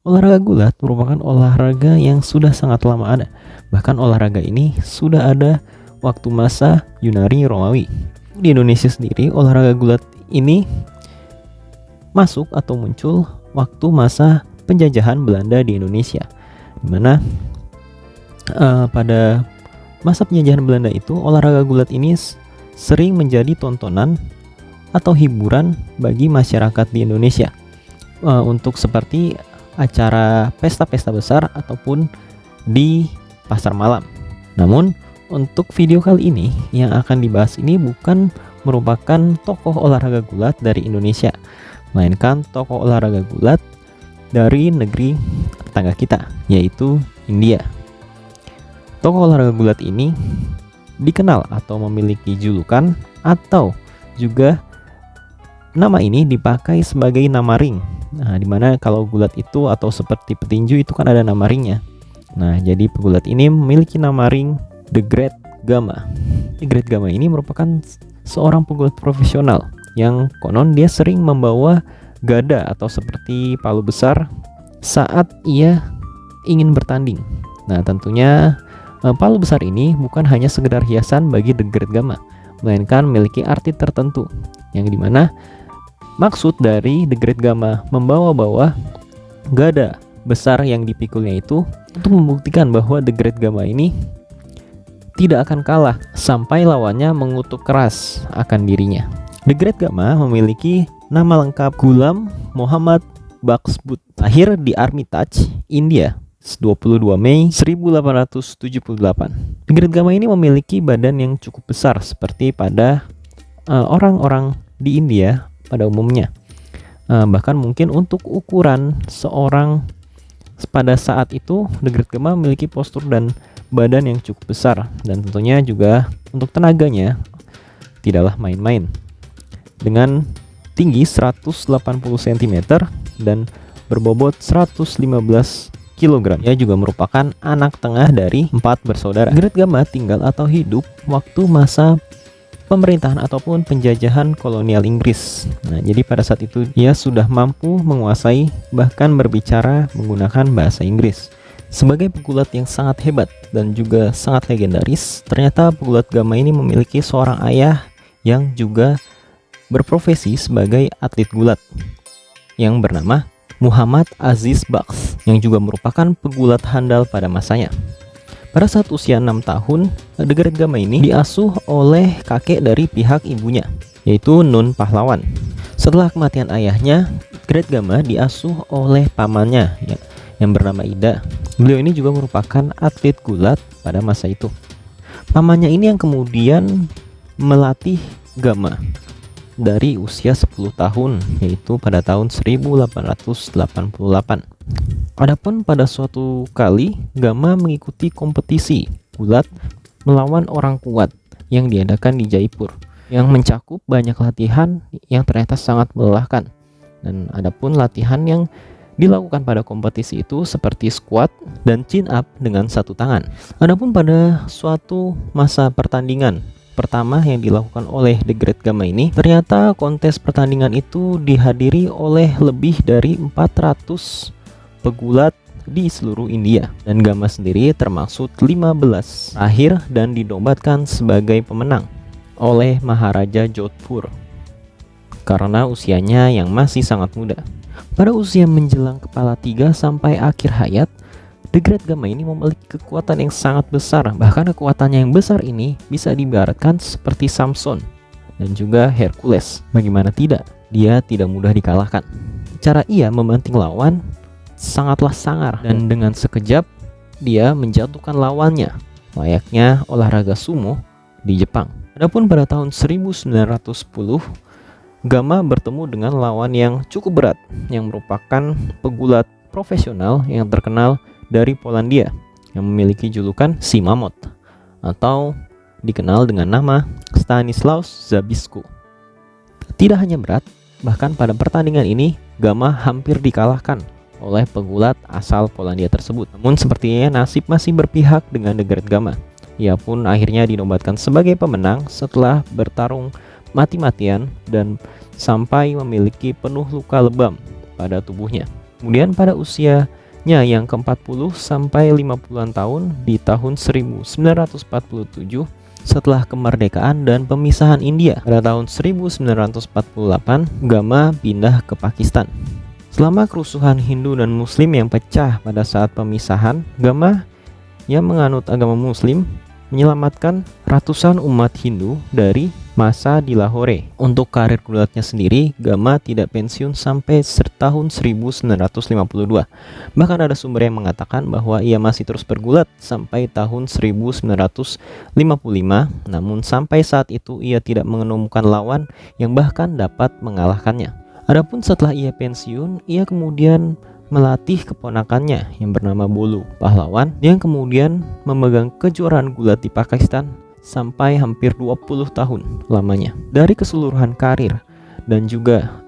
Olahraga gulat merupakan olahraga yang sudah sangat lama ada. Bahkan olahraga ini sudah ada waktu masa Yunani Romawi. Di Indonesia sendiri, olahraga gulat ini masuk atau muncul waktu masa penjajahan Belanda di Indonesia, dimana pada masa penjajahan Belanda itu olahraga gulat ini sering menjadi tontonan atau hiburan bagi masyarakat di Indonesia, untuk seperti acara pesta-pesta besar ataupun di pasar malam. Namun untuk video kali ini yang akan dibahas ini bukan merupakan tokoh olahraga gulat dari Indonesia, melainkan tokoh olahraga gulat dari negeri tetangga kita, yaitu India. Tokoh olahraga gulat ini dikenal atau memiliki julukan, atau juga nama ini dipakai sebagai nama ring. Nah, dimana kalau gulat itu atau seperti petinju itu kan ada nama ringnya. Nah, jadi pegulat ini memiliki nama ring The Great Gama. The Great Gama ini merupakan seorang pegulat profesional yang konon dia sering membawa gada atau seperti palu besar saat ia ingin bertanding. Nah, tentunya palu besar ini bukan hanya sekedar hiasan bagi The Great Gama, melainkan memiliki arti tertentu, yang dimana maksud dari The Great Gama membawa-bawa gada besar yang dipikulnya itu untuk membuktikan bahwa The Great Gama ini tidak akan kalah sampai lawannya mengutuk keras akan dirinya. The Great Gama memiliki nama lengkap Ghulam Muhammad Bajput, lahir di Armitage, India, 22 Mei 1878. The Great Gama ini memiliki badan yang cukup besar seperti pada orang-orang di India pada umumnya. Bahkan mungkin untuk ukuran seorang pada saat itu, The Great Gama memiliki postur dan badan yang cukup besar, dan tentunya juga untuk tenaganya tidaklah main-main. Dengan tinggi 180 cm dan berbobot 115 kg. Ia juga merupakan anak tengah dari 4 bersaudara. The Great Gama tinggal atau hidup waktu masa pemerintahan ataupun penjajahan kolonial Inggris. Nah, jadi pada saat itu ia sudah mampu menguasai bahkan berbicara menggunakan bahasa Inggris. Sebagai pegulat yang sangat hebat dan juga sangat legendaris, ternyata pegulat Gama ini memiliki seorang ayah yang juga berprofesi sebagai atlet gulat yang bernama Muhammad Aziz Bakhsh, yang juga merupakan pegulat handal pada masanya. Pada saat usia 6 tahun, The Great Gama ini diasuh oleh kakek dari pihak ibunya, yaitu Nun Pahlawan. Setelah kematian ayahnya, Great Gama diasuh oleh pamannya yang bernama Ida. Beliau ini juga merupakan atlet gulat pada masa itu. Pamannya ini yang kemudian melatih Gama dari usia 10 tahun, yaitu pada tahun 1888. Adapun pada suatu kali Gama mengikuti kompetisi gulat melawan orang kuat yang diadakan di Jaipur, yang mencakup banyak latihan yang ternyata sangat melelahkan. Dan adapun latihan yang dilakukan pada kompetisi itu seperti squat dan chin up dengan satu tangan. Adapun pada suatu masa pertandingan pertama yang dilakukan oleh The Great Gama ini, ternyata kontes pertandingan itu dihadiri oleh lebih dari 400 pegulat di seluruh India, dan Gama sendiri termasuk 15 akhir dan dinobatkan sebagai pemenang oleh Maharaja Jodhpur karena usianya yang masih sangat muda. Pada usia menjelang kepala 3 sampai akhir hayat, The Great Gama ini memiliki kekuatan yang sangat besar. Bahkan kekuatannya yang besar ini bisa diibaratkan seperti Samson dan juga Hercules. Bagaimana tidak, dia tidak mudah dikalahkan. Cara ia memanting lawan sangatlah sangar, dan dengan sekejap dia menjatuhkan lawannya, layaknya olahraga sumo di Jepang. Adapun pada tahun 1910, Gama bertemu dengan lawan yang cukup berat, yang merupakan pegulat profesional yang terkenal dari Polandia, yang memiliki julukan si Mammoth atau dikenal dengan nama Stanislaus Zabisco. Tidak hanya berat, bahkan pada pertandingan ini Gama hampir dikalahkan oleh pegulat asal Polandia tersebut. Namun sepertinya nasib masih berpihak dengan The Great Gama. Ia pun akhirnya dinobatkan sebagai pemenang setelah bertarung mati-matian dan sampai memiliki penuh luka lebam pada tubuhnya. Kemudian pada usianya yang ke-40 sampai 50-an tahun di tahun 1947 setelah kemerdekaan dan pemisahan India pada tahun 1948, Gama pindah ke Pakistan. Selama kerusuhan Hindu dan Muslim yang pecah pada saat pemisahan, Gama yang menganut agama Muslim menyelamatkan ratusan umat Hindu dari masa di Lahore. Untuk karir gulatnya sendiri, Gama tidak pensiun sampai tahun 1952. Bahkan ada sumber yang mengatakan bahwa ia masih terus bergulat sampai tahun 1955, namun sampai saat itu ia tidak menemukan lawan yang bahkan dapat mengalahkannya. Adapun setelah ia pensiun, ia kemudian melatih keponakannya yang bernama Bolu, pahlawan yang kemudian memegang kejuaraan gulat di Pakistan sampai hampir 20 tahun lamanya. Dari keseluruhan karir dan juga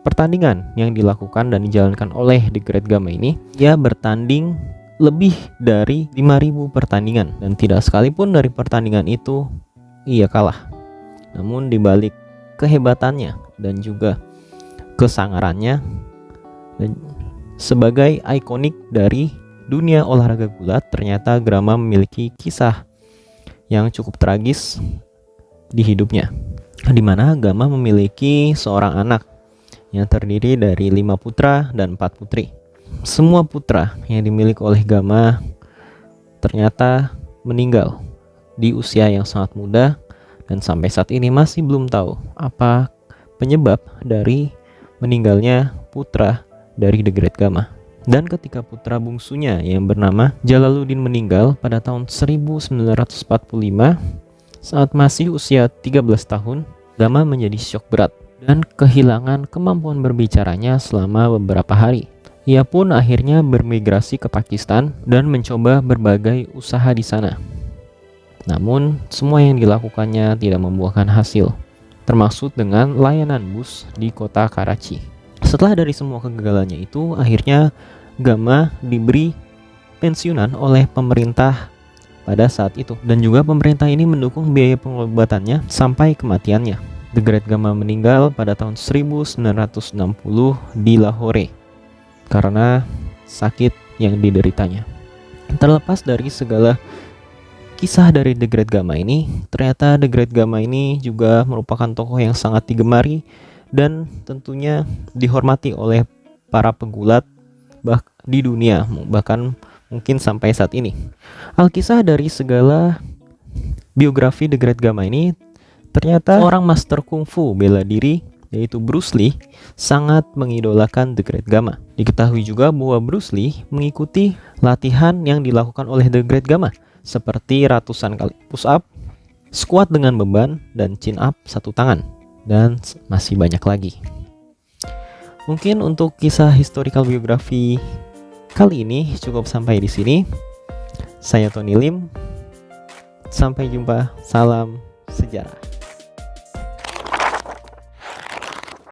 pertandingan yang dilakukan dan dijalankan oleh The Great Gama ini, ia bertanding lebih dari 5.000 pertandingan dan tidak sekalipun dari pertandingan itu ia kalah. Namun dibalik kehebatannya dan juga kesangarannya dan sebagai ikonik dari dunia olahraga gulat, ternyata Gama memiliki kisah yang cukup tragis di hidupnya, di mana Gama memiliki seorang anak yang terdiri dari 5 putra dan 4 putri. Semua putra yang dimiliki oleh Gama ternyata meninggal di usia yang sangat muda, dan sampai saat ini masih belum tahu apa penyebab dari meninggalnya putra dari The Great Gama. Dan ketika putra bungsunya yang bernama Jalaluddin meninggal pada tahun 1945 saat masih usia 13 tahun, Gama menjadi syok berat dan kehilangan kemampuan berbicaranya selama beberapa hari. Ia pun akhirnya bermigrasi ke Pakistan dan mencoba berbagai usaha di sana. Namun semua yang dilakukannya tidak membuahkan hasil, termasuk dengan layanan bus di kota Karachi. Setelah dari semua kegagalannya itu, akhirnya Gama diberi pensiunan oleh pemerintah pada saat itu, dan juga pemerintah ini mendukung biaya pengobatannya sampai kematiannya. The Great Gama meninggal pada tahun 1960 di Lahore karena sakit yang dideritanya. Terlepas dari segala kisah dari The Great Gama ini, ternyata The Great Gama ini juga merupakan tokoh yang sangat digemari dan tentunya dihormati oleh para pegulat di dunia, bahkan mungkin sampai saat ini. Alkisah dari segala biografi The Great Gama ini, ternyata seorang master kungfu bela diri yaitu Bruce Lee sangat mengidolakan The Great Gama. Diketahui juga bahwa Bruce Lee mengikuti latihan yang dilakukan oleh The Great Gama, seperti ratusan kali push up, squat dengan beban, dan chin up satu tangan, dan masih banyak lagi. Mungkin untuk kisah historical biografi kali ini cukup sampai di sini. Saya Tony Lim. Sampai jumpa. Salam sejarah.